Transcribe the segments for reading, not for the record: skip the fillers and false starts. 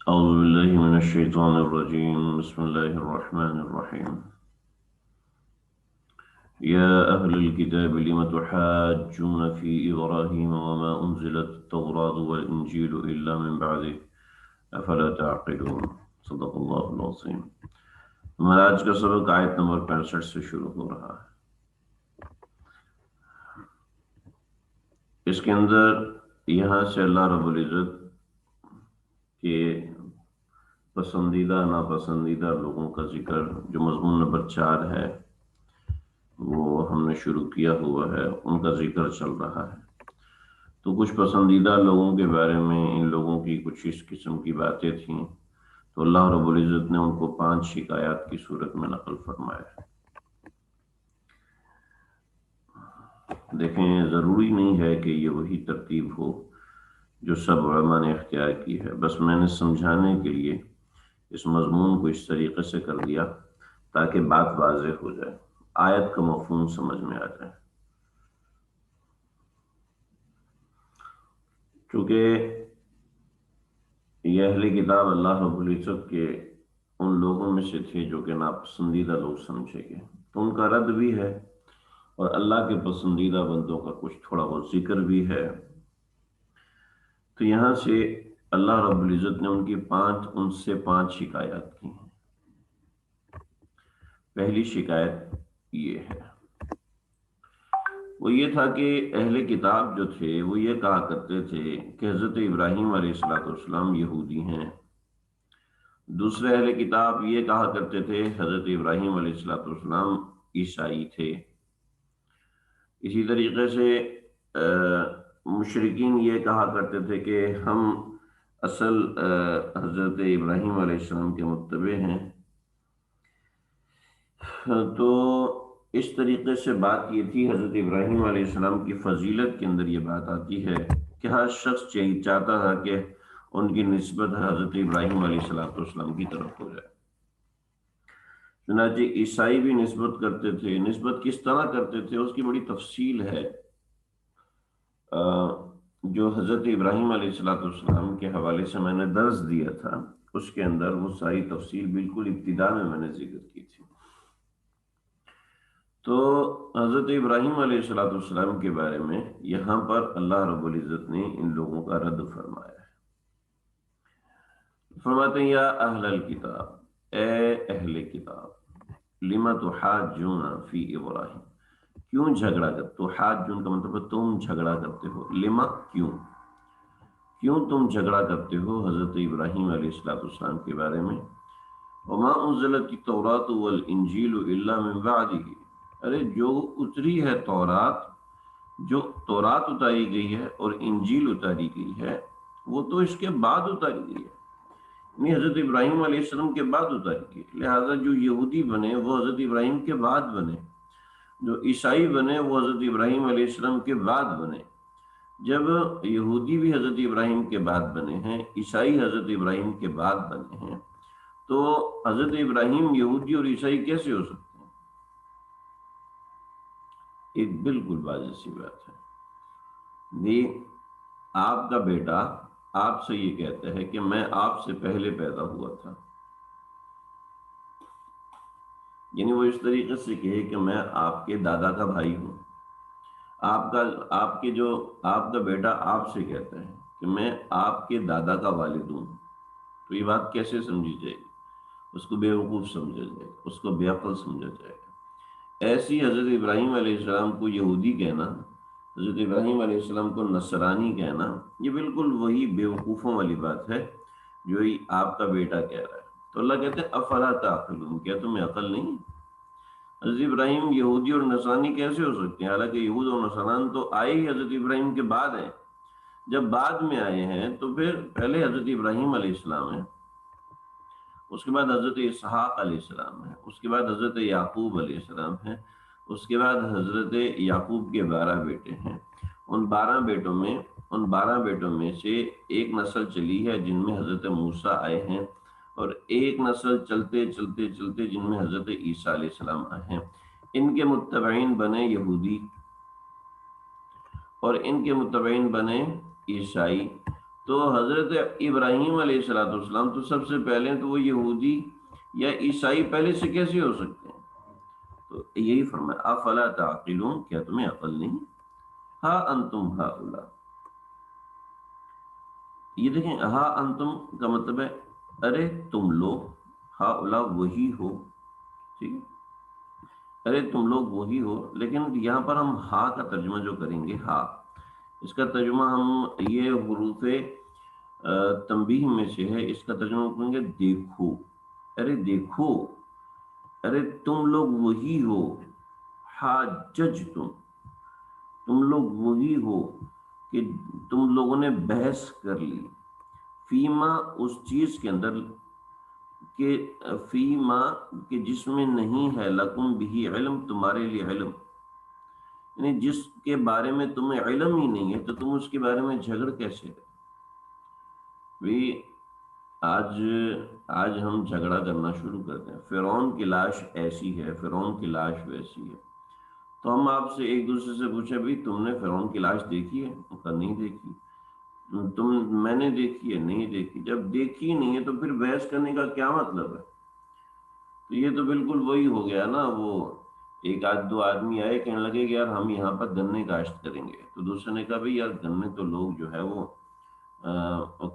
أعوذ بالله من الشيطان الرجيم بسم الله الرحمن الرحيم يا أهل الكتاب لم تحاجون في إبراهيم وما أنزلت التوراة والإنجيل إلا من بعده أفلا تعقلون صدق الله العظيم۔ ہمارا آج کا سبق آیت نمبر 65 سے شروع ہو رہا ہے۔ اس کے اندر یہاں سے اللہ رب العزت کے پسندیدہ ناپسندیدہ لوگوں کا ذکر، جو مضمون نمبر 4 ہے وہ ہم نے شروع کیا ہوا ہے، ان کا ذکر چل رہا ہے۔ تو کچھ پسندیدہ لوگوں کے بارے میں ان لوگوں کی کچھ اس قسم کی باتیں تھیں، تو اللہ رب العزت نے ان کو 5 شکایات کی صورت میں نقل فرمایا۔ دیکھیں، ضروری نہیں ہے کہ یہ وہی ترتیب ہو جو سب علماء نے اختیار کی ہے، بس میں نے سمجھانے کے لیے اس مضمون کو اس طریقے سے کر دیا تاکہ بات واضح ہو جائے، آیت کا مفہوم سمجھ میں آ جائے۔ چونکہ یہ اہل کتاب اللہ رب العزت کے ان لوگوں میں سے تھے جو کہ ناپسندیدہ لوگ سمجھے گئے، تو ان کا رد بھی ہے اور اللہ کے پسندیدہ بندوں کا کچھ تھوڑا بہت ذکر بھی ہے۔ تو یہاں سے اللہ رب العزت نے ان سے 5 شکایات کی ہیں۔ پہلی شکایت یہ ہے، وہ یہ تھا کہ اہل کتاب جو تھے وہ یہ کہا کرتے تھے کہ حضرت ابراہیم علیہ السلام یہودی ہیں۔ دوسرے اہل کتاب یہ کہا کرتے تھے حضرت ابراہیم علیہ السلام عیسائی تھے۔ اسی طریقے سے مشرکین یہ کہا کرتے تھے کہ ہم اصل حضرت ابراہیم علیہ السلام کے متبع ہیں۔ تو اس طریقے سے بات یہ تھی، حضرت ابراہیم علیہ السلام کی فضیلت کے اندر یہ بات آتی ہے کہ ہر شخص چاہتا تھا کہ ان کی نسبت حضرت ابراہیم علیہ السلام کی طرف ہو جائے۔ چنانچہ عیسائی بھی نسبت کرتے تھے۔ نسبت کس طرح کرتے تھے اس کی بڑی تفصیل ہے، جو حضرت ابراہیم علیہ السلام کے حوالے سے میں نے درس دیا تھا، اس کے اندر وہ ساری تفصیل بالکل ابتدا میں نے ذکر کی تھی۔ تو حضرت ابراہیم علیہ السلام کے بارے میں یہاں پر اللہ رب العزت نے ان لوگوں کا رد فرمایا ہے۔ فرماتے ہیں، یا اہل الکتاب، اے اہل کتاب، لما تحاجون فی ابراہیم، کیوں جھگڑا کرتے؟ تحاجون کا مطلب ہے تم جھگڑا کرتے ہو۔ لما، کیوں تم جھگڑا کرتے ہو حضرت ابراہیم علیہ السلام کے بارے میں؟ وما انزلت التوراۃ والانجیل الا من بعدہ، ارے جو اتری ہے تورات، جو تورات اتاری گئی ہے اور انجیل اتاری گئی ہے، وہ تو اس کے بعد اتاری گئی ہے، یعنی حضرت ابراہیم علیہ السلام کے بعد اتاری گئی۔ لہذا جو یہودی بنے وہ حضرت ابراہیم کے بعد بنے، جو عیسائی بنے وہ حضرت ابراہیم علیہ السلام کے بعد بنے۔ جب یہودی بھی حضرت ابراہیم کے بعد بنے ہیں، عیسائی حضرت ابراہیم کے بعد بنے ہیں، تو حضرت ابراہیم یہودی اور عیسائی کیسے ہو سکتے ہیں؟ ایک بالکل واضح سی بات ہے۔ آپ کا بیٹا آپ سے یہ کہتا ہے کہ میں آپ سے پہلے پیدا ہوا تھا، یعنی وہ اس طریقے سے کہے کہ میں آپ کے دادا کا بھائی ہوں۔ آپ کا بیٹا آپ سے کہتا ہے کہ میں آپ کے دادا کا والد ہوں، تو یہ بات کیسے سمجھی جائے گی؟ اس کو بے وقوف سمجھا جائے گا، اس کو بے عقل سمجھا جائے گا۔ ایسی حضرت ابراہیم علیہ السلام کو یہودی کہنا، حضرت ابراہیم علیہ السلام کو نصرانی کہنا، یہ بالکل وہی بے وقوفوں والی بات ہے جو آپ کا بیٹا کہہ رہا ہے۔ تو اللہ کہتے ہیں افلا تعقلون، کیا تمہیں عقل نہیں؟ حضرت ابراہیم یہودی اور نصرانی کیسے ہو سکتے ہیں؟ حالانکہ یہود اور نصران تو آئے ہی حضرت ابراہیم کے بعد ہیں۔ جب بعد میں آئے ہیں تو پھر پہلے حضرت ابراہیم علیہ السلام ہے، اس کے بعد حضرت اسحاق علیہ السلام ہے، اس کے بعد حضرت یعقوب علیہ السلام ہے، اس کے بعد حضرت یعقوب کے 12 بیٹے ہیں۔ ان 12 بیٹوں میں سے ایک نسل چلی ہے جن میں حضرت موسیٰ آئے ہیں، اور ایک نسل چلتے جن میں حضرت عیسیٰ علیہ السلام آئے ہیں۔ ان کے متبعین بنے یہودی اور ان کے متبعین بنے عیسائی۔ تو حضرت ابراہیم علیہ السلام تو سب سے پہلے تو وہ یہودی یا عیسائی پہلے سے کیسے ہو سکتے ہیں؟ تو یہی فرمایا افلا تعقلون، کیا تمہیں عقل نہیں؟ ہا انتم ہاؤلا، یہ دیکھیں ہا انتم کا مطلب ہے ارے تم لوگ، ہاؤلا وہی ہو، ٹھیک ہے، ارے تم لوگ وہی ہو، لیکن یہاں پر ہم ہا کا ترجمہ جو کریں گے، ہا اس کا ترجمہ ہم یہ حروف تنبیہ میں سے ہے، اس کا ترجمہ کریں گے دیکھو، ارے دیکھو، ارے تم لوگ وہی ہو، حاجج تم لوگ وہی ہو کہ تم لوگوں نے بحث کر لی، فیما اس چیز کے اندر، کہ فیما کہ جس میں نہیں ہے لکم بھی علم تمہارے لیے علم، یعنی جس کے بارے میں تمہیں علم ہی نہیں ہے تو تم اس کے بارے میں جھگڑ کیسے رہے؟ بھی آج آج ہم جھگڑا کرنا شروع کرتے ہیں، فرعون کی لاش ایسی ہے، فرعون کی لاش ویسی ہے، تو ہم آپ سے ایک دوسرے سے پوچھے بھی تم نے فرعون کی لاش دیکھی ہے؟ کہا نہیں دیکھی، میں نے دیکھی ہے، نہیں دیکھی، جب دیکھی نہیں ہے تو پھر بحث کرنے کا کیا مطلب ہے؟ تو یہ تو بالکل وہی ہو گیا نا، وہ ایک دو آدمی آئے کہنے لگے کہ یار ہم یہاں پر گنے کاشت کریں گے، تو دوسرے نے کہا بھائی یار گنے تو لوگ جو ہے وہ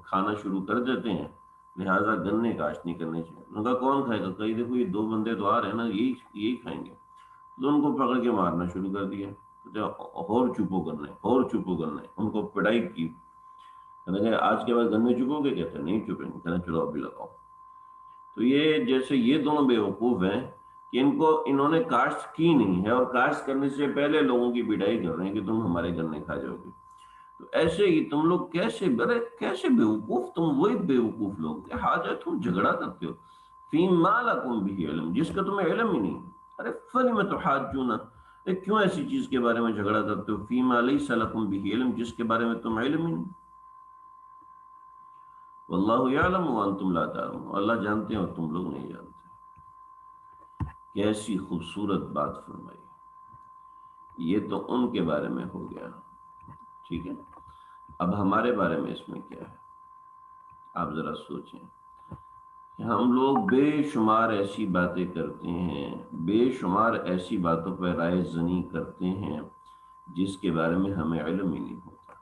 کھانا شروع کر دیتے ہیں، لہٰذا گنے کاشت نہیں کرنے چاہیے، انہوں نے کہا کون کھائے گا؟ کہیں دیکھو یہ دو بندے تو آ رہے ہیں نا، یہی کھائیں گے، تو ان کو پکڑ کے مارنا شروع کر دیا، اور چپو کرنا ہے، اور چپو کرنا ہے، ان کو پڑائی کی، کہنے لگے آج کے بعد گنے چپو گے؟ کہتے ہیں نہیں چپیں گے، کہنا چلو ابھی لگاؤ۔ تو یہ جیسے یہ دونوں بیوقوف ہیں کہ انہوں نے کاشت کی نہیں ہے، اور کاشت کرنے سے پہلے لوگوں کی پٹائی کر رہے ہیں کہ تم ہمارے گنے کھا جاؤ گے۔ تو ایسے ہی تم لوگ کیسے بیوقوف، تم وہی بیوقوف لوگ حاجت تم جھگڑا کرتے ہو فی ما لکم بھی علم، جس کا تمہیں علم ہی نہیں، ارے فلم تحاجون، کیوں ایسی چیز کے بارے میں جھگڑا کرتے ہو فی ما لیس لکم بھی علم، جس کے بارے میں تم علم ہی نہیں، واللہ یعلم وانتم لا تعلمون، اللہ جانتے ہیں اور تم لوگ نہیں جانتے۔ کیسی خوبصورت بات فرمائی، یہ تو ان کے بارے میں ہو گیا، ٹھیک ہے، اب ہمارے بارے میں اس میں کیا ہے؟ آپ ذرا سوچیں کہ ہم لوگ بے شمار ایسی باتیں کرتے ہیں، بے شمار ایسی باتوں پہ رائے زنی کرتے ہیں جس کے بارے میں ہمیں علم ہی نہیں ہوتا،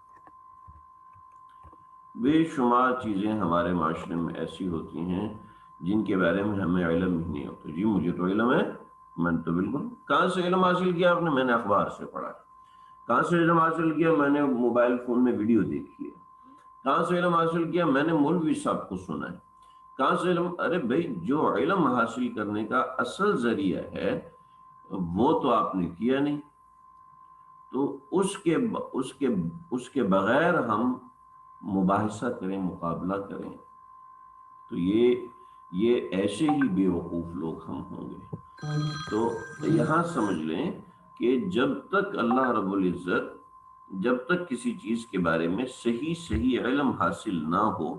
بے شمار چیزیں ہمارے معاشرے میں ایسی ہوتی ہیں جن کے بارے میں ہمیں علم ہی نہیں ہوتا، جی مجھے تو علم ہے، میں نے تو بالکل، کہاں سے علم حاصل کیا آپ نے؟ میں نے اخبار سے پڑھا۔ کہاں سے علم حاصل کیا؟ میں نے موبائل فون میں ویڈیو دیکھی ہے۔ کہاں سے علم حاصل کیا؟ میں نے مولوی صاحب کو سنا ہے۔ کہاں سے علم؟ ارے بھائی جو علم حاصل کرنے کا اصل ذریعہ ہے وہ تو آپ نے کیا نہیں، تو اس کے بغیر ہم مباحثہ کریں، مقابلہ کریں، تو یہ ایسے ہی بے وقوف لوگ ہم ہوں گے۔ تو یہاں سمجھ لیں کہ جب تک اللہ رب العزت، جب تک کسی چیز کے بارے میں صحیح علم حاصل نہ ہو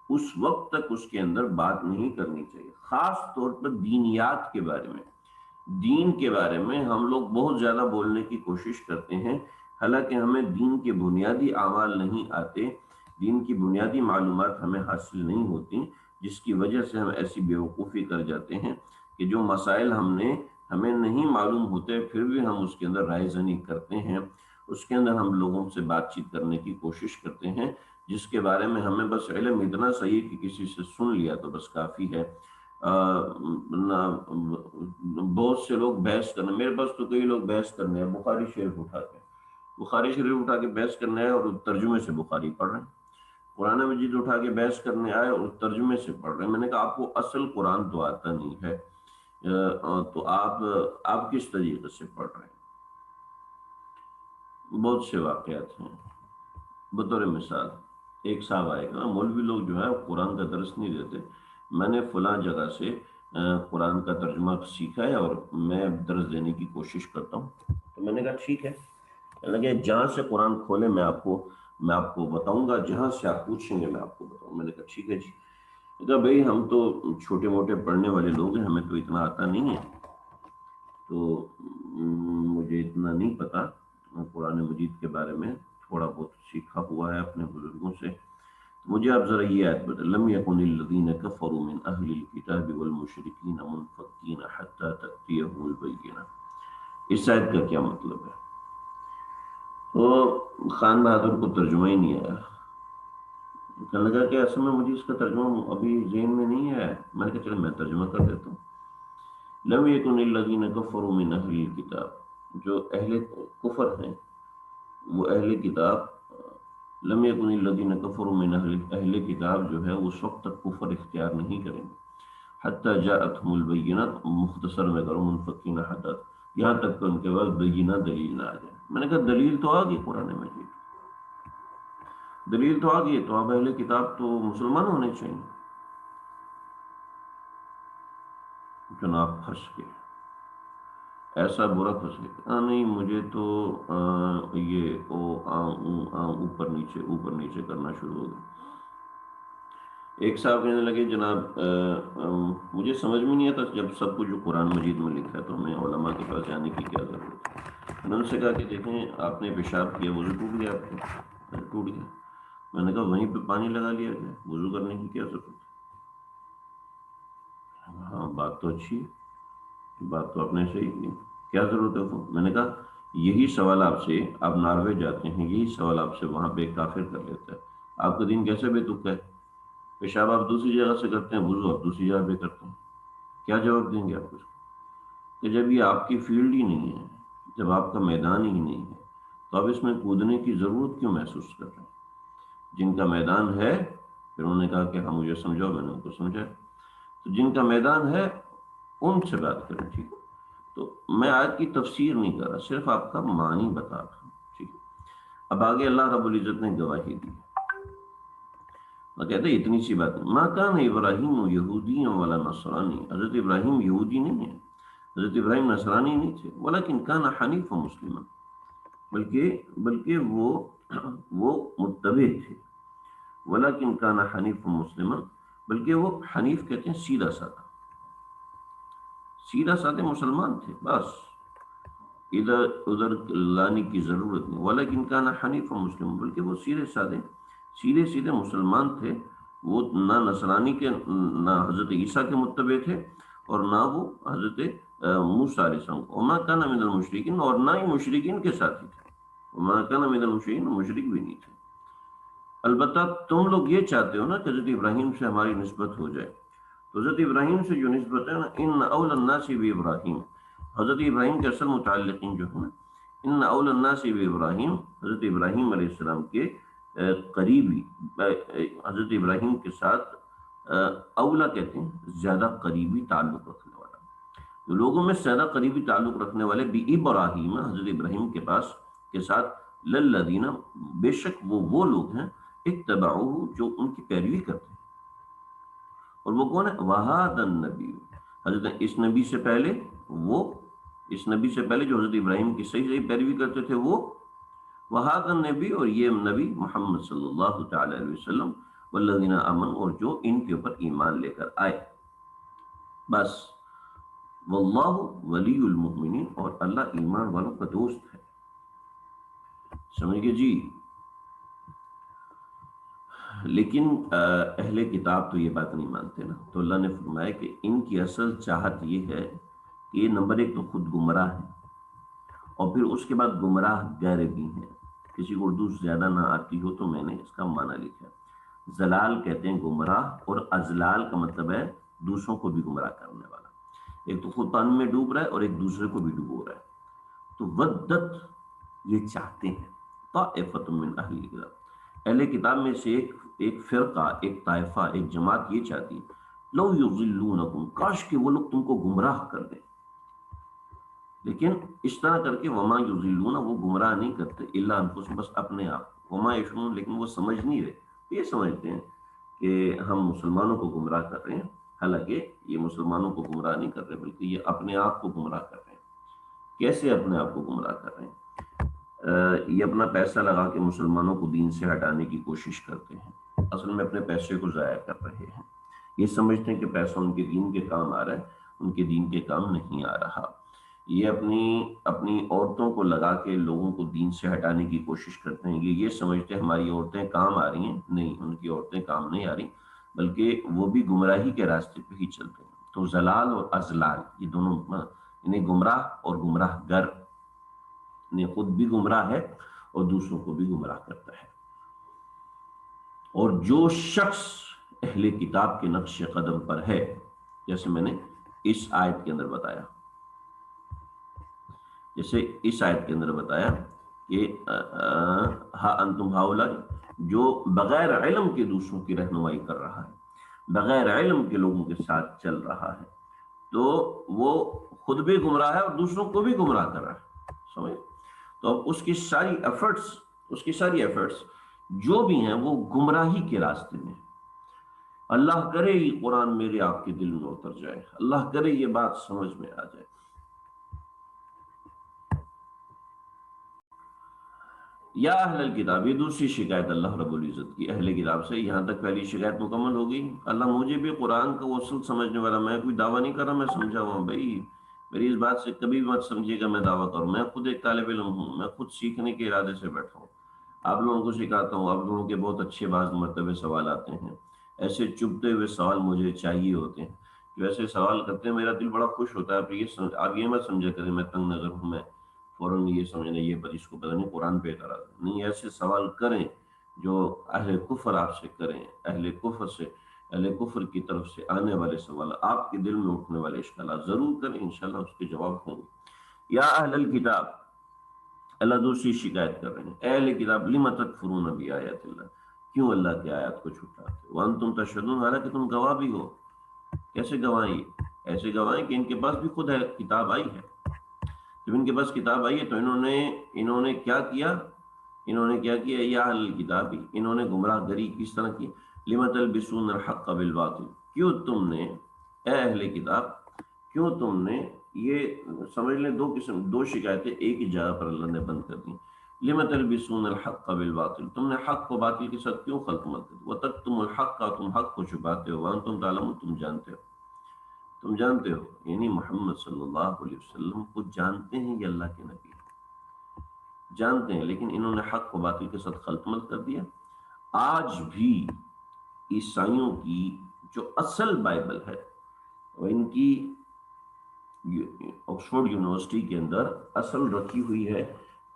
اس وقت تک اس کے اندر بات نہیں کرنی چاہیے، خاص طور پر دینیات کے بارے میں۔ دین کے بارے میں ہم لوگ بہت زیادہ بولنے کی کوشش کرتے ہیں، حالانکہ ہمیں دین کے بنیادی اعمال نہیں آتے، دین کی بنیادی معلومات ہمیں حاصل نہیں ہوتی، جس کی وجہ سے ہم ایسی بیوقوفی کر جاتے ہیں کہ جو مسائل ہمیں نہیں معلوم ہوتے پھر بھی ہم اس کے اندر رائے زنی کرتے ہیں، اس کے اندر ہم لوگوں سے بات چیت کرنے کی کوشش کرتے ہیں جس کے بارے میں ہمیں بس علم اتنا صحیح کہ کسی سے سن لیا تو بس کافی ہے۔ بہت سے لوگ بحث کرنے، میرے پاس تو کئی لوگ بحث کرنے ہیں، بخاری شریف اٹھا کے بحث کرنے آئے اور ترجمے سے بخاری پڑھ رہے ہیں، قرآن مجید اٹھا کے بحث کرنے آئے اور ترجمے سے پڑھ رہے ہیں۔ میں نے کہا آپ کو اصل قرآن تو آتا نہیں ہے، تو آپ کس طریقے سے پڑھ رہے ہیں؟ بہت سے واقعات ہیں، بطور مثال ایک صاحب آئے گا، مولوی لوگ جو ہے قرآن کا درس نہیں دیتے، میں نے فلاں جگہ سے قرآن کا ترجمہ سیکھا ہے اور میں درس دینے کی کوشش کرتا ہوں، تو میں نے کہا ٹھیک ہے، لگے جہاں سے قرآن کھولے میں آپ کو بتاؤں گا، جہاں سے آپ پوچھیں گے میں آپ کو بتاؤں۔ میں نے کہا ٹھیک ہے جی، کہا بھائی ہم تو چھوٹے موٹے پڑھنے والے لوگ ہیں، ہمیں تو اتنا آتا نہیں ہے، تو مجھے اتنا نہیں پتا، قرآن مجید کے بارے میں تھوڑا بہت سیکھا ہوا ہے اپنے بزرگوں سے، مجھے آپ ذرا یہ آیت بتائیں، لم یکن الذین کفروا من اہل الکتاب والمشرکین منفکین حتی تأتیہم البینہ، اس آیت کا کیا مطلب ہے؟ تو خان بہادر کو ترجمہ ہی نہیں آیا، کہنے لگا کہ اصل میں مجھے اس کا ترجمہ ابھی ذہن میں نہیں ہے، میں نے کہا چلے میں ترجمہ کر دیتا ہوں۔ لم یکن الذین کفروا من اہل الکتاب، جو اہل کفر ہیں وہ اہل کتاب، لم یکن الذین کفروا من اہل کتاب جو ہے اس وقت تک کفر اختیار نہیں کریں گے حتی جاءتہم البینۃ، مختصر میں کرو منفکین حتی، یہاں تک کہ ان کے بعد بینہ دلیل نہ آ جائے۔ میں نے کہا دلیل تو آ گئی قرآن مجید، دلیل تو آ گئی، تو اب اہل کتاب تو مسلمان ہونے چاہیے، چناب پھنس کے ایسا برا پھنس گیا، نہیں مجھے تو یہ اوپر نیچے کرنا شروع ہو گیا۔ ایک صاحب کہنے لگے جناب مجھے سمجھ میں نہیں آتا، جب سب کچھ جو قرآن مجید میں لکھا ہے تو ہمیں علماء کے پاس جانے کی کیا ضرورت ہے؟ انہوں نے سے کہا کہ دیکھیں آپ نے پیشاب کیا، وضو ٹوٹ گیا، آپ کا ٹوٹ گیا۔ میں نے کہا وہیں پہ پانی لگا لیا گیا، وضو کرنے کی کیا ضرورت ہے؟ ہاں بات تو اچھی ہے، بات تو آپ نے صحیح کی، کیا ضرورت ہے؟ میں نے کہا یہی سوال آپ سے، آپ ناروے جاتے ہیں، یہی سوال آپ سے وہاں پہ ایک کافر کر لیتا ہے، آپ کا دین کیسے بے تک ہے؟ پیشاب آپ دوسری جگہ سے کرتے ہیں، وضو آپ دوسری جگہ پہ کرتے ہیں، کیا جواب دیں گے آپ اس کو؟ کہ جب یہ آپ کی فیلڈ ہی نہیں ہے، جب آپ کا میدان ہی نہیں ہے، تو آپ اس میں کودنے کی ضرورت کیوں محسوس کر رہے ہیں؟ جن کا میدان ہے، پھر انہوں نے کہا کہ ہم مجھے سمجھاؤ، میں نے ان کو سمجھایا، تو جن کا میدان ہے ان سے بات کریں، ٹھیک ہے؟ تو میں آیت کی تفسیر نہیں کر رہا، صرف آپ کا معنی بتا رہا ہوں، ٹھیک ہے؟ اب آگے اللہ رب العزت نے گواہی دی، وہ کہتے ہیں اتنی سی بات نہیں، ما کان ابراہیم یہودی ولا نصرانی، حضرت ابراہیم یہودی نہیں ہے، حضرت ابراہیم نصرانی نہیں تھے، ولیکن کان حنیفا مسلما، بلکہ وہ متبع تھے، ولیکن کان حنیفا مسلما، بلکہ وہ حنیف کہتے ہیں سیدھا سادے مسلمان تھے، بس ادھر ادھر لانے کی ضرورت نہیں، ولیکن کان حنیفا مسلما، بلکہ وہ سیدھے سیدھے مسلمان تھے، وہ نہ نصرانی کے، نہ حضرت عیسیٰ کے متبع تھے، اور نہ وہ حضرت موسیٰ علیہ السلام، وما کان من المشرکین، اور نہ ہی مشرکین کے ساتھی تھے، وما کان من المشرکین، مشرک بھی نہیں تھے۔ البتہ تم لوگ یہ چاہتے ہو نا کہ حضرت ابراہیم سے ہماری نسبت ہو جائے، تو حضرت ابراہیم سے جو نسبت ہے نا، ان اول الناس بابراہیم، حضرت ابراہیم کے اصل متعلقین جو ہے نا، ان اول الناس بابراہیم، حضرت ابراہیم علیہ السلام کے قریبی، حضرت ابراہیم کے ساتھ اولا کہتے ہیں زیادہ قریبی تعلق رکھنے والا، جو لوگوں میں زیادہ قریبی تعلق رکھنے والے بھی ابراہیم، حضرت ابراہیم کے ساتھ، للذین، بے شک وہ لوگ ہیں، اتبعوہ، جو ان کی پیروی کرتے ہیں، اور وہ کون ہے؟ وہاد النبی، حضرت اس نبی سے پہلے، اس نبی سے پہلے جو حضرت ابراہیم کی صحیح پیروی کرتے تھے وہ وہاد النبی، اور یہ نبی محمد صلی اللہ تعالی علیہ وسلم، والذین آمنوا، اور جو ان کے اوپر ایمان لے کر آئے، بس، واللہ ولی المؤمنین، اور اللہ ایمان والوں کا دوست ہے، سمجھ گئے جی؟ لیکن اہل کتاب تو یہ بات نہیں مانتے نا، تو اللہ نے فرمایا کہ ان کی اصل چاہت یہ ہے کہ یہ نمبر ایک تو خود گمراہ ہے، اور پھر اس کے بعد گمراہ گر بھی ہیں۔ کسی کو اردو زیادہ نہ آتی ہو تو میں نے اس کا معنی لکھا، زلال کہتے ہیں گمراہ، اور ازلال کا مطلب ہے دوسروں کو بھی گمراہ کرنے والا، ایک تو خود پانی میں ڈوب رہا ہے اور ایک دوسرے کو بھی ڈبو رہا ہے، تو ودت، یہ چاہتے ہیں، طائفۃ من اہل کتاب، اہل کتاب میں سے ایک فرقہ، ایک طائفہ، ایک جماعت یہ چاہتی ہے، لو یضلونکم، کاش کہ وہ لوگ تم کو گمراہ کر دیں، لیکن اس طرح کر کے، وما یضلون، وہ گمراہ نہیں کرتے، الا انفسهم، بس اپنے آپ، وما یشعرون، لیکن وہ سمجھ نہیں رہے، یہ سمجھتے ہیں کہ ہم مسلمانوں کو گمراہ کر رہے ہیں، حالانکہ یہ مسلمانوں کو گمراہ نہیں کر رہے، بلکہ یہ اپنے آپ کو گمراہ کر رہے ہیں۔ کیسے اپنے آپ کو گمراہ کر رہے ہیں؟ یہ اپنا پیسہ لگا کے مسلمانوں کو دین سے ہٹانے کی کوشش کرتے ہیں، اصل میں اپنے پیسے کو ضائع کر رہے ہیں، یہ سمجھتے ہیں کہ پیسہ ان کے دین کے کام آ رہا ہے، ان کے دین کے کام نہیں آ رہا۔ یہ اپنی اپنی عورتوں کو لگا کے لوگوں کو دین سے ہٹانے کی کوشش کرتے ہیں. یہ سمجھتے ہیں ہماری عورتیں کام آ رہی ہیں. نہیں، ان کی عورتیں کام نہیں آ رہی، بلکہ وہ بھی گمراہی کے راستے پہ ہی چل رہے ہیں. تو زلال اور ازلال یہ دونوں، یعنی گمراہ اور گمراہ گر، یعنی خود بھی گمراہ ہے اور دوسروں کو بھی گمراہ کرتا ہے. اور جو شخص اہل کتاب کے نقش قدم پر ہے، جیسے میں نے اس آیت کے اندر بتایا، کہ ہاں انتم ہاؤلاء، جو بغیر علم کے دوسروں کی رہنمائی کر رہا ہے، بغیر علم کے لوگوں کے ساتھ چل رہا ہے، تو وہ خود بھی گمراہ ہے اور دوسروں کو بھی گمراہ کر رہا ہے. سمجھ؟ تو اب اس کی ساری ایفرٹس جو بھی ہیں وہ گمراہی کے راستے میں. اللہ کرے یہ قرآن میرے آپ کے دل میں اتر جائے، اللہ کرے یہ بات سمجھ میں آ جائے. یا اہل الکتاب، یہ دوسری شکایت اللہ رب العزت کی اہل کتاب سے. یہاں تک پہلی شکایت مکمل ہو گئی. اللہ مجھے بھی قرآن کا اصول سمجھنے والا، میں کوئی دعویٰ نہیں کر رہا، میں سمجھا ہوا ہوں. بھائی میری اس بات سے کبھی بھی مت سمجھیے گا میں دعویٰ کروں. میں خود ایک طالب علم ہوں، میں خود سیکھنے کے ارادے سے بیٹھا ہوں. آپ لوگوں کو سکھاتا ہوں. آپ لوگوں کے بہت اچھے بعض مرتبہ سوال آتے ہیں، ایسے چبھتے ہوئے سوال مجھے چاہیے ہوتے ہیں. جو ایسے سوال کرتے ہیں میرا دل بڑا خوش ہوتا ہے. آپ یہ مت سمجھا کریں میں تنگ نظر ہوں، میں فوراً یہ سمجھنا یہ پر اس کو پتہ نہیں قرآن پہ کرا دیں. نہیں، ایسے سوال کریں جو اہل کفر آپ سے کریں، اہل کفر کی طرف سے آنے والے سوال، آپ کے دل میں اٹھنے والے اشکالات ضرور کریں، انشاءاللہ اس کے جواب ہوں گے. یا اہل الکتاب، اللہ دوسری شکایت کر رہے ہیں. اہل کتاب لم تکفرون بآیات اللہ، کیوں اللہ کی آیات کو چھٹاتے ہو؟ وانتم تشہدون، حالانکہ تم گواہ بھی ہو. کیسے گواہیں؟ ایسے گواہیں کہ ان کے پاس بھی خود ہے کتاب آئی ہے. جب ان کے پاس کتاب آئی ہے تو انہوں نے کیا کیا؟ یا اہل الکتاب، انہوں نے گمراہ گری کس طرح کی؟ لم تلبسون الحق بالباطل، کیوں تم نے، اے اہل کتاب کیوں تم نے، یہ سمجھ لیں دو شکایتیں ایک ہی جگہ پر اللہ نے بند کر دی. لم تلبسون الحق بالباطل، تم نے حق کو باطل کے ساتھ کیوں خلط مت کر دی؟ وتکتموا الحق، تم حق کو چھپاتے ہو. وانتم تعلمون، تم جانتے ہو، یعنی محمد صلی اللہ علیہ وسلم کو جانتے ہیں یہ اللہ کے نبی جانتے ہیں، لیکن انہوں نے حق کو باطل کے ساتھ خلط مت کر دیا. آج بھی عیسائیوں کی جو اصل بائبل ہے، وہ ان کی آکسفورڈ یونیورسٹی کے اندر اصل رکھی ہوئی ہے،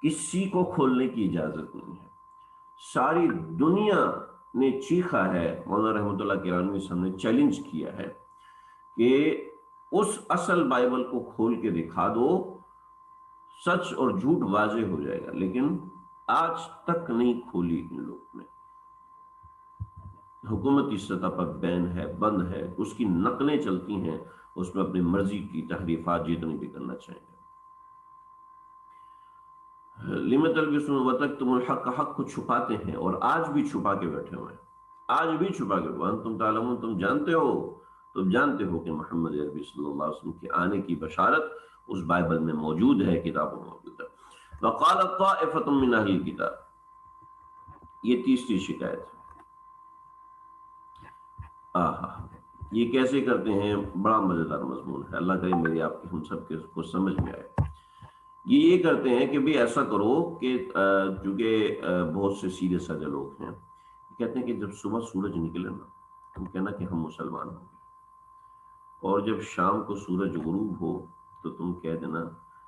کسی کو کھولنے کی اجازت نہیں ہے. ساری دنیا نے چیخا ہے، مولانا رحمۃ اللہ کرانوی صاحب نے چیلنج کیا ہے کہ اس اصل بائبل کو کھول کے دکھا دو، سچ اور جھوٹ واضح ہو جائے گا. لیکن آج تک نہیں کھولی ان لوگوں نے. حکومتی سطح پر بین ہے، بند ہے، اس کی نقلیں چلتی ہیں، اس میں اپنی مرضی کی تحریفات جتنی بھی کرنا چاہیں گے. لم تلبسون وتکتموا الحق، حق کو چھپاتے ہیں اور آج بھی چھپا کے بیٹھے ہوئے ہیں. آج بھی چھپا کے. وانتم تعلمون، تم جانتے ہو کہ محمد عربی صلی اللہ علیہ وسلم کے آنے کی بشارت اس بائبل میں موجود ہے، کتابوں میں موجود ہے. وقالت طائفۃ من اہل الکتاب، یہ تیسری شکایت ہے. یہ کیسے کرتے ہیں؟ بڑا مزیدار مضمون ہے، اللہ کرے میری آپ کی ہم سب کے کو سمجھ میں آئے. یہ کرتے ہیں کہ بھی ایسا کرو کہ چونکہ بہت سے سیدھے سادے لوگ ہیں، کہتے ہیں کہ جب صبح سورج نکلے نا، تم کہنا کہ ہم مسلمان ہوں گے، اور جب شام کو سورج غروب ہو تو تم کہہ دینا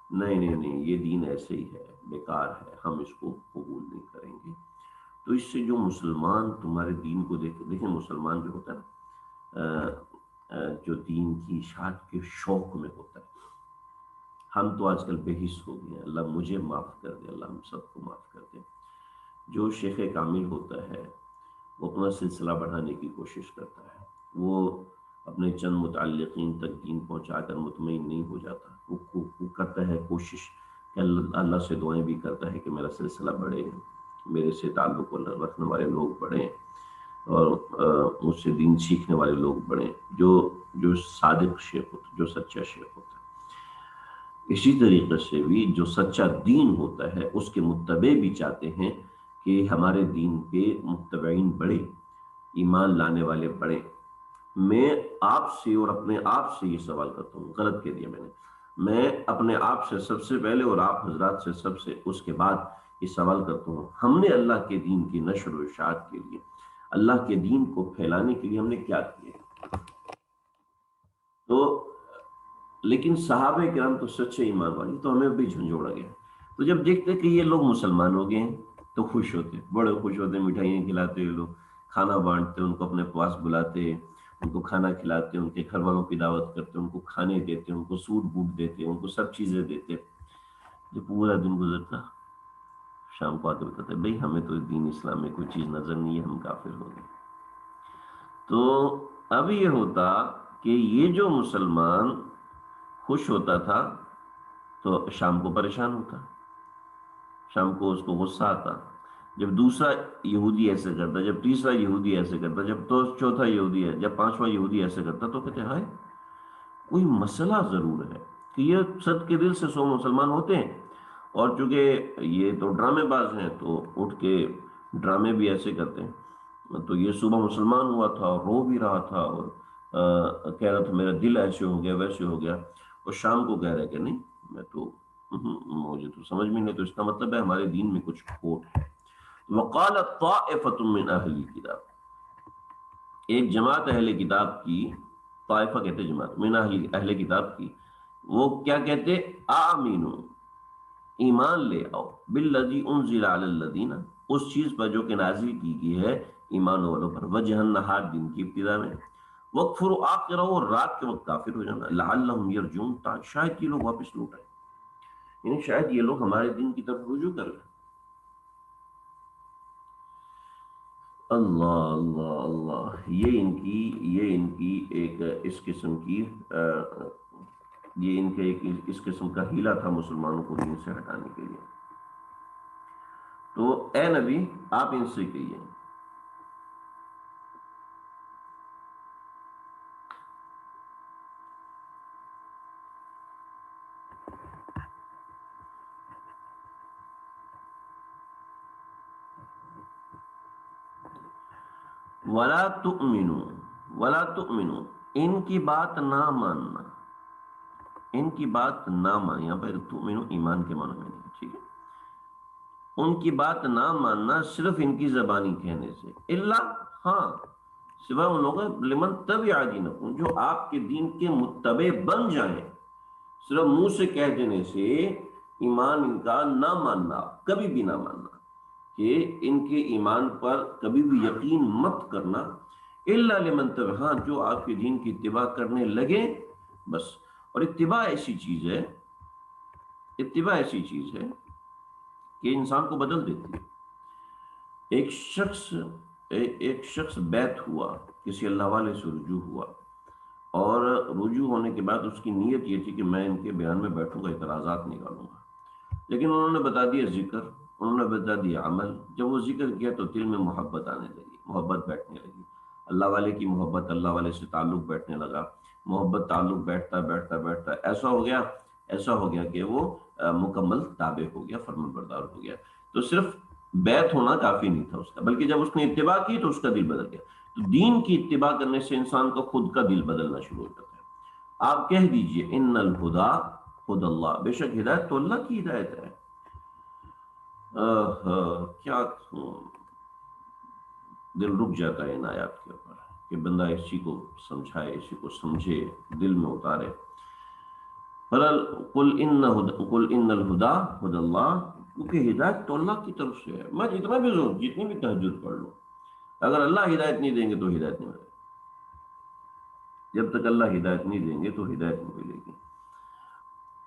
نہیں یہ دین ایسے ہی ہے، بیکار ہے، ہم اس کو قبول نہیں کریں گے. تو اس سے جو مسلمان تمہارے دین کو دیکھیں مسلمان جو ہوتا ہے جو دین کی اشاعت کے شوق میں ہوتا ہے. ہم تو آج کل بے حس ہو گئے ہیں، اللہ مجھے معاف کر دے، اللہ ہم سب کو معاف کر دے. جو شیخ کامل ہوتا ہے وہ اپنا سلسلہ بڑھانے کی کوشش کرتا ہے، وہ اپنے چند متعلقین تک دین پہنچا کر مطمئن نہیں ہو جاتا. وہ کرتا ہے کوشش کہ اللہ سے دعائیں بھی کرتا ہے کہ میرا سلسلہ بڑھے، میرے سے تعلق رکھنے والے لوگ بڑھیں، اور مجھ سے دین سیکھنے والے لوگ بڑھیں، جو صادق شیخ ہوتا ہے، جو سچا شیخ ہوتا ہے. اسی طریقے سے بھی جو سچا دین ہوتا ہے اس کے متبع بھی چاہتے ہیں کہ ہمارے دین کے متبعین بڑھے، ایمان لانے والے بڑھے. میں آپ سے اور اپنے آپ سے یہ سوال کرتا ہوں، غلط کہہ دیا میں نے، میں اپنے آپ سے سب سے پہلے اور آپ حضرات سے سب سے اس کے بعد یہ سوال کرتا ہوں، ہم نے اللہ کے دین کی نشر و اشاعت کے لیے، اللہ کے دین کو پھیلانے کے لیے ہم نے کیا کیا؟ تو لیکن صحابہ کرام تو سچے ایمان والے، تو ہمیں بھی جھنجھوڑا گیا۔ تو جب دیکھتے کہ یہ لوگ مسلمان ہو گئے ہیں تو خوش ہوتے، بڑے خوش ہوتے، مٹھائیاں کھلاتے، یہ لوگ کھانا بانٹتے، ان کو اپنے پاس بلاتے، ان کو کھانا کھلاتے، ان کے گھر والوں کی دعوت کرتے، ان کو کھانے دیتے، ان کو سوٹ بوٹ دیتے، ان کو سب چیزیں دیتے۔ جب پورا دن گزرتا، شام کو آتے بتاتے بھائی ہمیں تو دین اسلام میں کوئی چیز نظر نہیں ہے، ہم کافر ہو گئے۔ تو اب یہ ہوتا کہ یہ جو مسلمان خوش ہوتا تھا تو شام کو پریشان ہوتا، شام کو اس کو غصہ آتا، جب دوسرا یہودی ایسے کرتا، جب تیسرا یہودی ایسے کرتا، جب تو چوتھا یہودی ہے، جب پانچواں یہودی ایسے کرتا، تو کہتے ہائے کوئی مسئلہ ضرور ہے کہ یہ صد کے دل سے 100 مسلمان ہوتے ہیں، اور چونکہ یہ تو ڈرامے باز ہیں تو اٹھ کے ڈرامے بھی ایسے کرتے ہیں۔ تو یہ صبح مسلمان ہوا تھا اور رو بھی رہا تھا اور کہہ رہا تھا میرا دل ایسے ہو گیا ویسے ہو گیا، اور شام کو کہہ رہا ہے کہ نہیں میں تو مجھے تو سمجھ میں نہیں، تو اس کا مطلب ہے ہمارے دین میں کچھ کھوٹ ہے۔ وقالت طائفۃ من اہل الکتاب، ایک جماعت اہل کتاب کی، طائفہ کہتے جماعت، من اہل کتاب کی، وہ کیا کہتے؟ آمینو، ایمان لے آؤ، بالذی انزل علی الذین، اس چیز پر جو کہ نازل کی گئی ہے ایمان والوں پر، وجہ النہار، دن کی ابتدا میں، وکفروا آخرہ، اور رات کے وقت کافر ہو جانا، لعلہم یرجعون، شاید یہ لوگ واپس لوٹ آئے، یعنی شاید یہ لوگ ہمارے دین کی طرف رجوع کر رہے ہیں۔ اللہ اللہ اللہ، یہ ان کی ایک اس قسم کی یہ ان کے ایک اس قسم کا ہیلا تھا مسلمانوں کو دین سے ہٹانے کے لیے۔ تو اے نبی آپ ان سے کہیے، ولا تؤمنو، ولا تؤمنو، ان کی بات نہ ماننا، ان کی بات نہ مان، یہاں پر تؤمنو ایمان کے معنی میں نہیں، ٹھیک ہے، ان کی بات نہ ماننا صرف ان کی زبانی کہنے سے، الا، ہاں سوائے ان لوگوں، لمن تبع دینکم، جو آپ کے دین کے متبع بن جائیں، صرف منہ سے کہہ دینے سے ایمان ان کا نہ ماننا، کبھی بھی نہ ماننا، کہ ان کے ایمان پر کبھی بھی یقین مت کرنا، الا لمن تبع، ہاں جو آپ کے دین کی اتباع کرنے لگے بس۔ اور اتباع ایسی چیز ہے، اتباع ایسی چیز ہے کہ انسان کو بدل دیتی ہے۔ ایک شخص بیعت ہوا، کسی اللہ والے سے رجوع ہوا، اور رجوع ہونے کے بعد اس کی نیت یہ تھی کہ میں ان کے بیان میں بیٹھوں گا، اعتراضات نکالوں گا، لیکن انہوں نے بتا دیا ذکر، انہوں نے بتا دیا عمل، جب وہ ذکر کیا تو دل میں محبت آنے لگی، محبت بیٹھنے لگی، اللہ والے کی محبت، اللہ والے سے تعلق بیٹھنے لگا، محبت تعلق بیٹھتا بیٹھتا بیٹھتا ایسا ہو گیا کہ وہ مکمل تابع ہو گیا، فرمان بردار ہو گیا۔ تو صرف بیعت ہونا کافی نہیں تھا اس کا، بلکہ جب اس نے اتباع کی تو اس کا دل بدل گیا۔ تو دین کی اتباع کرنے سے انسان کا خود کا دل بدلنا شروع ہو جاتا ہے۔ آپ کہہ دیجئے ان الہدیٰ ہدی اللہ، بے شک ہدایت تو اللہ کی ہدایت ہے۔ کیا دل رک جاتا ہے ان آیات کے اوپر کہ بندہ اسی کو سمجھائے، اسی کو سمجھے، دل میں اتارے۔ قل ان الہدیٰ ہدی اللہ، کیونکہ ہدایت تو اللہ کی طرف سے ہے۔ میں جتنا بھی جتنی بھی تہجد پڑھ لوں، اگر اللہ ہدایت نہیں دیں گے تو ہدایت نہیں ملے گی، جب تک اللہ ہدایت نہیں دیں گے تو ہدایت نہیں ملے گی۔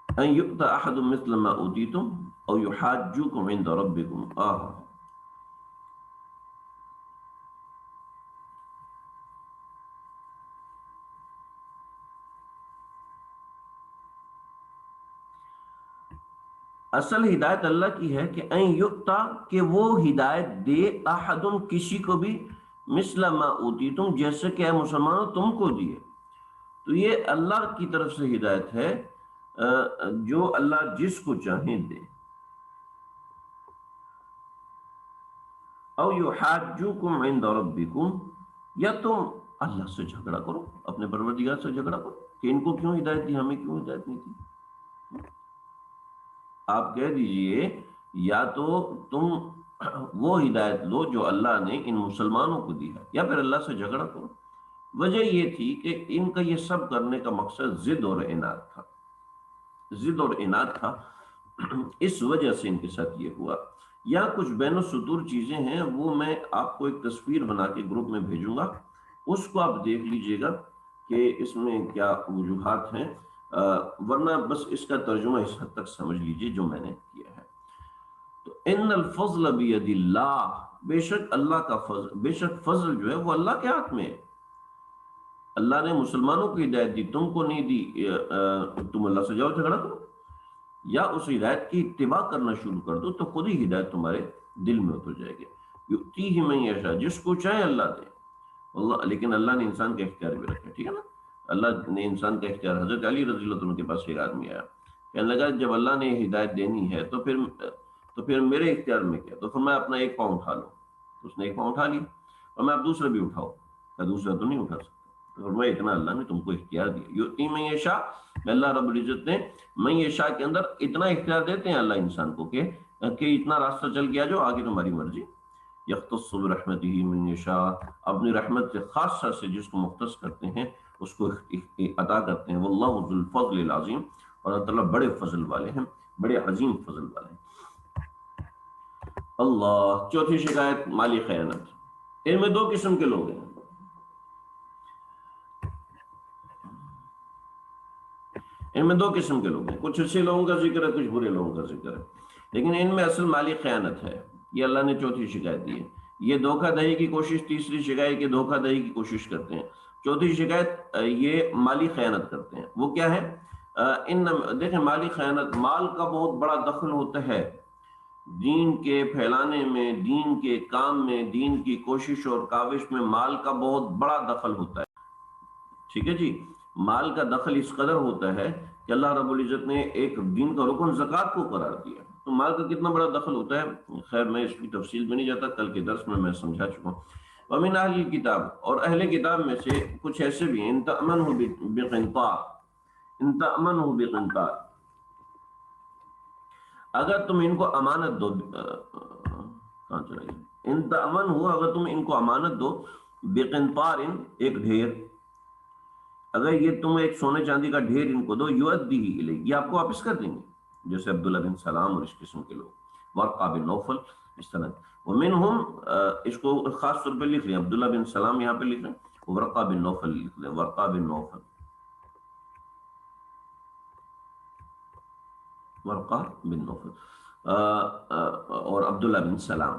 ان یؤتی احد مثل ما اوتیتم او یحاجوکم عند ربکم، اصل ہدایت اللہ کی ہے کہ ان یؤتا، کہ وہ ہدایت دے، احد کسی کو بھی، مثل ما اوتیتم جیسے کہ اے مسلمانوں تم کو دیے۔ تو یہ اللہ کی طرف سے ہدایت ہے، جو اللہ جس کو چاہیں دے۔ او یحاجوکم عند ربکم، یا تم اللہ سے جھگڑا کرو، اپنے پروردگار سے جھگڑا کرو کہ ان کو کیوں ہدایت دی، ہمیں کیوں ہدایت نہیں دی۔ آپ کہہ دیجئے یا تو تم وہ ہدایت لو جو اللہ نے ان مسلمانوں کو دی ہے، یا پھر اللہ سے جھگڑا کرو۔ وجہ یہ تھی کہ ان کا یہ سب کرنے کا مقصد ضد اور عناد تھا، ضد اور عناد تھا، اس وجہ سے ان کے ساتھ یہ ہوا۔ یا کچھ بین السطور چیزیں ہیں، وہ میں آپ کو ایک تصویر بنا کے گروپ میں بھیجوں گا، اس کو آپ دیکھ لیجئے گا کہ اس میں کیا وجوہات ہیں، ورنہ بس اس کا ترجمہ اس حد تک سمجھ لیجئے جو میں نے کیا ہے۔ تو ان الفضل بید اللہ، بے شک اللہ کا فضل، بے شک فضل جو ہے وہ اللہ کے ہاتھ میں ہے۔ اللہ نے مسلمانوں کو ہدایت دی، تم کو نہیں دی، تم اللہ سے جاؤ جھگڑا کرو، یا اس ہدایت کی اتباع کرنا شروع کر دو تو خود ہی ہدایت تمہارے دل میں اتر جائے گی۔ یؤتیہ من یشاء، جس کو چاہے اللہ دے اللہ، لیکن اللہ نے انسان کا اختیار بھی رکھا ہے، ٹھیک ہے نا، اللہ نے انسان کا اختیار۔ حضرت علی رضی اللہ عنہ کے پاس ایک آدمی آیا، کہنے لگا جب اللہ نے ہدایت دینی ہے تو پھر میرے اختیار میں کیا؟ تو فرمایا اپنا ایک پاؤں اٹھا لو۔ تو اس نے ایک پاؤں اٹھا لیا، اور میں اب دوسرا بھی اٹھاؤ، میں دوسرا تو نہیں اٹھا سکتا۔ تو فرمایا اتنا اللہ نے تم کو اختیار دیا، یؤتی من یشاء، اللہ رب العزت نے من یشاء کے اندر اتنا اختیار دیتے ہیں اللہ انسان کو کہ اتنا راستہ چل گیا جو آگے تمہاری مرضی۔ یختص برحمتہ من یشاء، اپنی رحمت سے خاصہ سے جس کو مختص کرتے ہیں اس کو عطا کرتے ہیں۔ واللہ ذو الفضل العظیم، اور اللہ تعالیٰ بڑے فضل والے ہیں، بڑے عظیم فضل والے ہیں۔ اللہ، چوتھی شکایت مالی خیانت۔ ان میں دو قسم کے لوگ ہیں، ان میں دو قسم کے لوگ ہیں، کچھ اچھے لوگوں کا ذکر ہے، کچھ برے لوگوں کا ذکر ہے، لیکن ان میں اصل مالی خیانت ہے۔ یہ اللہ نے چوتھی شکایت دی ہے۔ یہ دھوکہ دہی کی کوشش، تیسری شکایت کہ دھوکہ دہی کی کوشش کرتے ہیں، چوتھی شکایت یہ مالی خیانت کرتے ہیں۔ وہ کیا ہے؟ ان دیکھیں، مالی خیانت، مال کا بہت بڑا دخل ہوتا ہے دین کے پھیلانے میں، دین کے کام میں، دین کی کوشش اور کاوش میں مال کا بہت بڑا دخل ہوتا ہے، ٹھیک ہے جی۔ مال کا دخل اس قدر ہوتا ہے کہ اللہ رب العزت نے ایک دین کا رکن زکوٰۃ کو قرار دیا، تو مال کا کتنا بڑا دخل ہوتا ہے، خیر میں اس کی تفصیل میں نہیں جاتا، کل کے درس میں سمجھا چکا ہوں۔ ومن اہل الکتاب، اور اہل کتاب میں سے کچھ ایسے بھی ہیں، ان تأمنہ بقنطار، ان تأمنہ بقنطار، اگر تم ان کو امانت دو، کہاں چلا گیا، ان تأمنہ، اگر تم ان کو امانت دو، بقنطار، ایک ڈھیر، اگر یہ تم ایک سونے چاندی کا ڈھیر ان کو دو، یؤدیہ الیک، یہ آپ کو واپس کر دیں گے، جیسے عبداللہ بن سلام اور اس قسم کے لوگ، ورقہ بن نوفل، اس طرح۔ ومنہم، اس کو خاص طور پہ لکھ لیں، عبداللہ بن سلام یہاں پہ لکھ لیں، ورقہ بن نوفل لکھ لیں، ورقہ بن نوفل، ورقہ بن نوفل اور عبداللہ بن سلام۔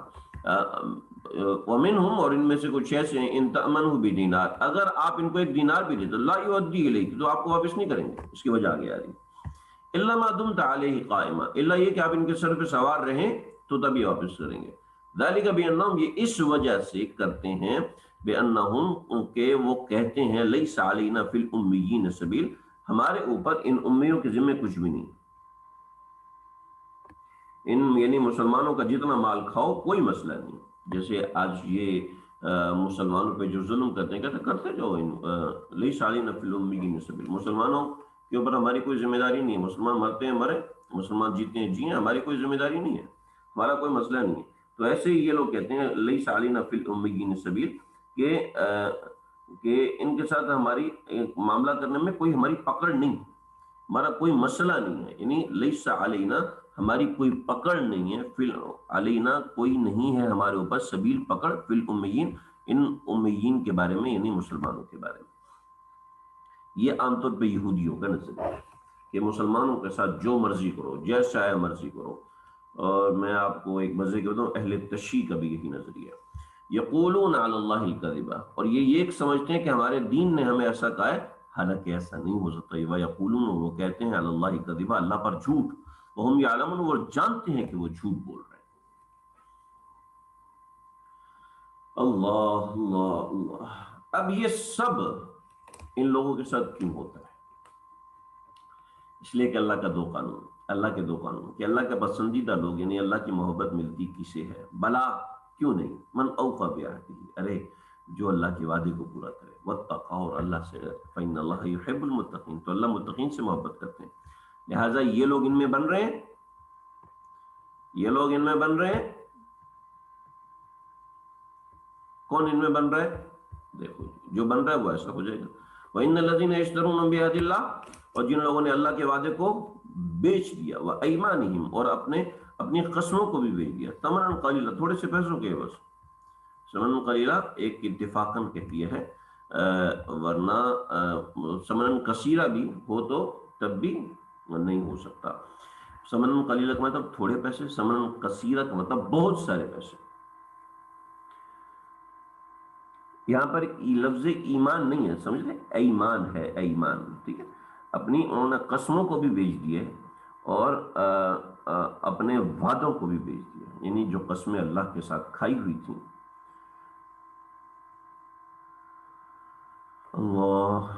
ومنہم، اور ان میں سے کچھ ایسے ہیں، ان تأمنہ بدینار، اگر آپ ان کو ایک دینار بھی دے تو لا یؤدی الیک، تو آپ کو واپس نہیں کریں گے، اس کی وجہ آگے آ رہی ہے۔ الا ما دمت علیہ قائما، الا یہ کہ آپ ان کے سر پہ سوار رہیں تو تبھی واپس کریں گے۔ ذالک بانہم، یہ اس وجہ سے کرتے ہیں، بانہم، کہ وہ کہتے ہیں لیس علینا فی الامیین سبیل، ہمارے اوپر ان امیوں کے ذمہ کچھ بھی نہیں، یعنی مسلمانوں کا جتنا مال کھاؤ کوئی مسئلہ نہیں۔ جیسے آج یہ مسلمانوں پہ جو ظلم کرتے ہیں، کرتے جو لیس علینا فی الامیین سبیل، مسلمانوں کے اوپر ہماری کوئی ذمہ داری نہیں ہے، مسلمان مرتے ہیں مرے، مسلمان جیتے ہیں جیئیں، ہماری کوئی ذمہ داری نہیں ہے، ہمارا کوئی مسئلہ نہیں ہے۔ تو ایسے ہی یہ لوگ کہتے ہیں لیس علینا فی الامیین سبیل، کہ ان کے ساتھ ہماری معاملہ کرنے میں کوئی ہماری پکڑ نہیں، ہمارا کوئی مسئلہ نہیں ہے، یعنی لیس علینا، ہماری کوئی پکڑ نہیں ہے، فی علینا، کوئی نہیں ہے ہمارے اوپر، سبیل، پکڑ، فی الامیین، ان امیین کے بارے میں، یعنی مسلمانوں کے بارے میں۔ یہ عام طور پہ یہودیوں کا نظریہ ہے کہ مسلمانوں کے ساتھ جو مرضی کرو، جیسا چاہے مرضی کرو۔ اور میں آپ کو ایک مزے کے بتاؤں، اہل تشیع کا بھی یہی نظریہ ہے۔ یقولون علی اللہ الکذب، اور یہ سمجھتے ہیں کہ ہمارے دین نے ہمیں ایسا کہا ہے، حالانکہ ایسا نہیں ہو سکتا۔ ویقولون، وہ کہتے ہیں، علی اللہ الکذب، اللہ پر جھوٹ، وہم یعلمون، وہ جانتے ہیں کہ وہ جھوٹ بول رہے ہیں۔ اللہ اللہ اللہ۔ اب یہ سب ان لوگوں کے ساتھ کیوں ہوتا ہے؟ اس لیے کہ اللہ کا دو قانون، اللہ کے دو قانون، کہ اللہ کے پسندیدہ لوگ، یعنی اللہ کی محبت ملتی کسے ہے؟ بلا، کیوں نہیں؟ من اوفی بعہدہ، ارے جو اللہ کے وعدے کو پورا کرے، واتقى، اور اللہ سے ڈرے، فإن اللہ يحب المتقین، تو اللہ متقین سے محبت کرتے ہیں۔ لہٰذا یہ لوگ ان میں بن رہے ہیں، یہ لوگ ان میں بن رہے ہیں. کون ان میں بن رہا ہے؟ دیکھو جو بن رہا ہے وہ ایسا ہو جائے گا. وَإِنَّ الَّذِينَ يَشْتَرُونَ بِعَهْدِ اللَّهِ، اور جن لوگوں نے اللہ کے وعدے کو بیچ دیا، وَأَيْمَانِهِمْ، اور اپنی قسموں کو بھی بیچ دیا، ثمنا قلیلا، تھوڑے سے پیسوں کے بس. ثمنا قلیلا ایک اتفاقاً کہہ دیا ہے، ورنہ ثمنا کثیرا بھی ہو تو تب بھی نہیں ہو سکتا. ثمنا قلیلا کا مطلب تھوڑے پیسے، ثمنا کثیرا کا مطلب بہت سارے پیسے. یہاں پر لفظ ایمان نہیں ہے، سمجھ لیں، ایمان ہے، ایمان، ٹھیک ہے. انہوں نے قسموں کو بھی بیچ دیے اور اپنے وعدوں کو بھی بیچ دیا، یعنی جو قسمیں اللہ کے ساتھ کھائی ہوئی تھیں. اللہ.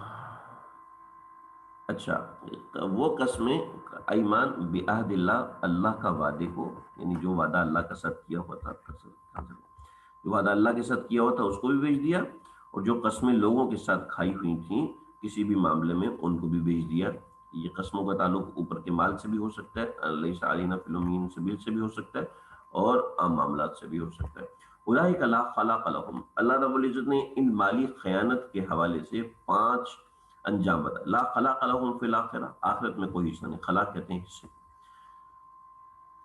اچھا، وہ قسمیں، ایمان بعہد اللہ، اللہ کا وعدے کو، یعنی جو وعدہ اللہ کا ساتھ کیا ہوا تھا، جو وعدہ اللہ کے ساتھ کیا ہوا تھا اس کو بھی بیچ دیا، اور جو قسمیں لوگوں کے ساتھ کھائی ہوئی تھیں کسی بھی معاملے میں ان کو بھی بیچ دیا. یہ قسموں کا تعلق اوپر کے مال سے بھی ہو سکتا ہے، لیس علینا فی الامین سبیل سے بھی ہو سکتا ہے، اور عام معاملات سے بھی ہو سکتا ہے. اولئک لا خلاق لهم، اللہ رب العزت نے ان مالی خیانت کے حوالے سے 5 انجام بتا. لا خلاق لهم فی الاخرہ، آخرت میں کوئی حصہ نہیں، خلاق کہتے ہیں حصے.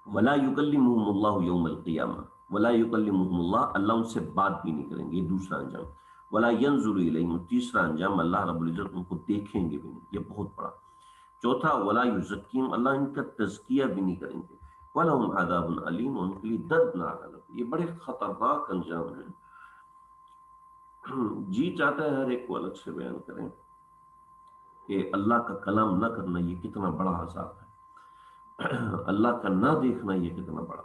ولا یکلمهم اللہ یوم القیامہ، ولا یکلمهم اللہ، اللہ ان سے بات بھی نہیں کریں گے، یہ دوسرا انجام. ولا ینظر الیہم، تیسرا انجام، اللہ رب العزت ان کو دیکھیں گے بھی نہیں، یہ بہت بڑا. چوتھا ولا یزکیہم، اللہ ان کا تزکیہ بھی نہیں کریں گے. ولہم عذاب علیم، ان کے لیے دردناک عذاب. یہ بڑے خطرناک انجام ہیں. جی چاہتا ہے ہر ایک کو الگ سے بیان کریں کہ اللہ کا کلام نہ کرنا یہ کتنا بڑا عذاب ہے، اللہ کا نہ دیکھنا یہ کتنا بڑا،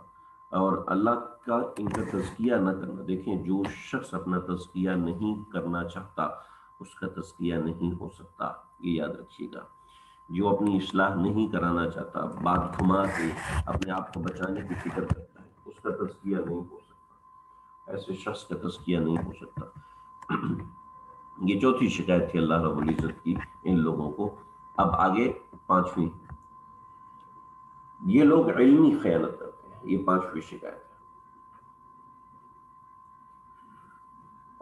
اور اللہ کا ان کا تزکیہ نہ کرنا. دیکھیں جو شخص اپنا تزکیہ نہیں کرنا چاہتا اس کا تزکیہ نہیں ہو سکتا، یہ یاد رکھیے گا. جو اپنی اصلاح نہیں کرانا چاہتا، بات گھما کے اپنے آپ کو بچانے کی فکر کرتا ہے، اس کا تزکیہ نہیں ہو سکتا، ایسے شخص کا تزکیہ نہیں ہو سکتا. یہ چوتھی شکایت تھی اللہ رب العزت کی ان لوگوں کو. اب آگے پانچویں، یہ لوگ علمی خیانت کرتے ہیں، یہ پانچویں شکایت ہے.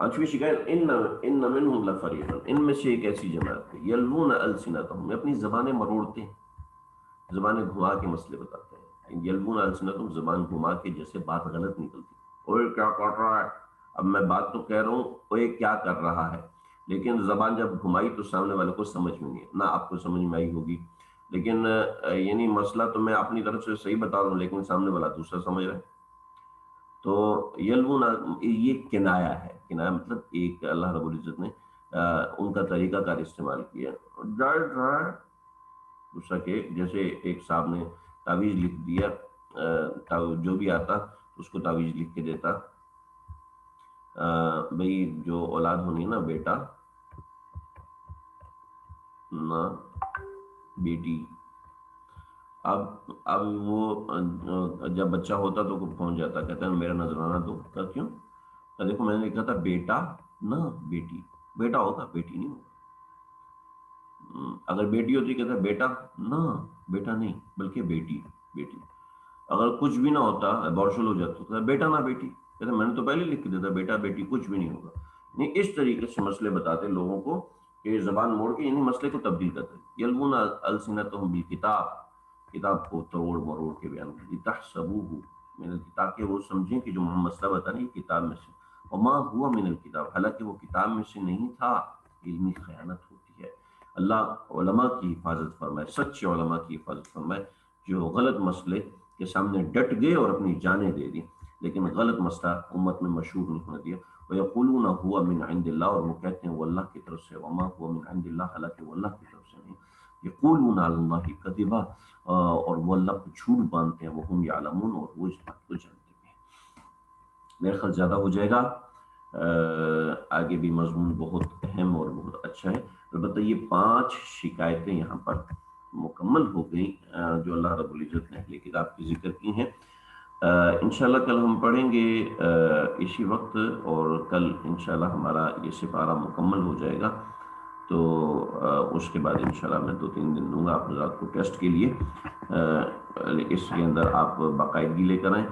پانچویں شکایت، ان منہم لفریقا، ان میں سے ایک ایسی جماعت ہے، یلوون السنتہم، اپنی زبانیں مروڑتے ہیں، زبانیں گھما کے مسئلے بتاتے ہیں. یلوون السنتہم، زبان گھما کے جیسے بات غلط نکلتی، اوے کیا کر رہا ہے، اب میں بات تو کہہ رہا ہوں اوے کیا کر رہا ہے، لیکن زبان جب گھمائی تو سامنے والے کو سمجھ میں نہیں، نہ آپ کو سمجھ میں آئی ہوگی، لیکن یعنی مسئلہ تو میں اپنی طرف سے صحیح بتا رہا ہوں لیکن سامنے والا دوسرا سمجھ رہا ہے. تو یلوون، یہ کنایا ہے، کنایا مطلب ایک اللہ رب العزت نے ان کا طریقہ کار استعمال کیا. دوسرا کہ جیسے ایک صاحب نے تعویذ لکھ دیا، جو بھی آتا اس کو تعویذ لکھ کے دیتا، بھئی جو اولاد ہونی نا، بیٹا نہ بیٹی. اب وہ جب بچہ ہوتا تو پہنچ جاتا، کہتا ہے میرا نذرانہ دو. کیوں؟ دیکھو میں نے لکھا تھا بیٹا نہ بیٹی، بیٹا ہوگا بیٹی نہیں ہوگا. اگر بیٹی ہوتی کہتا بیٹا نہ بیٹا نہیں بلکہ بیٹی بیٹی. اگر کچھ بھی نہ ہوتا، ابارشن ہو جاتا تو بیٹا نہ بیٹی، کہتا میں نے تو پہلے لکھ کے دیتا بیٹا بیٹی کچھ بھی نہیں ہوگا. نہیں، اس طریقے سے مسئلے بتاتے لوگوں کو کہ زبان موڑ کے، یعنی مسئلے کو تبدیل کرتے. یلوون السنتہم بالکتاب، کتاب کو توڑ مروڑ کے بیان کرتی. تحسبوہ من الکتاب، تاکہ وہ سمجھیں کہ جو محمد صلی اللہ علیہ وسلم یہ کتاب میں سے، وما ہوا من الکتاب، حالانکہ وہ کتاب میں سے نہیں تھا. علمی خیانت ہوتی ہے. اللہ علماء کی حفاظت فرمائے، سچے علماء کی حفاظت فرمائے جو غلط مسئلے کے سامنے ڈٹ گئے اور اپنی جانیں دے دی، لیکن غلط مسئلہ امت میں مشہور نہیں ہونے دیا. وَيَقُولُونَ هُوَ مِنْ عِنْدِ اللَّهِ، اور وہ کہتے ہیں وہ اللہ کی طرف سے، وما هو من عند اللہ، حالانکہ وہ اللہ کی طرف سے نہیں. یقولون علی اللہ کذبا، اور وہ اللہ کو جھوٹ باندھتے ہیں، وہم یعلمون، اور وہ اس بات کو جانتے ہیں. میرے خیال زیادہ ہو جائے گا، آگے بھی مضمون بہت اہم اور بہت اچھا ہے. البتہ یہ 5 شکایتیں یہاں پر مکمل ہو گئی جو اللہ رب العزت نے اہل کتاب کی ذکر کی ہیں. انشاءاللہ کل ہم پڑھیں گے اسی وقت، اور کل انشاءاللہ ہمارا یہ سپارہ مکمل ہو جائے گا. تو اس کے بعد انشاءاللہ میں 2-3 دن دوں گا آپ حضرات کو ٹیسٹ کے لیے. اس کے اندر آپ باقاعدگی لے کر آئیں.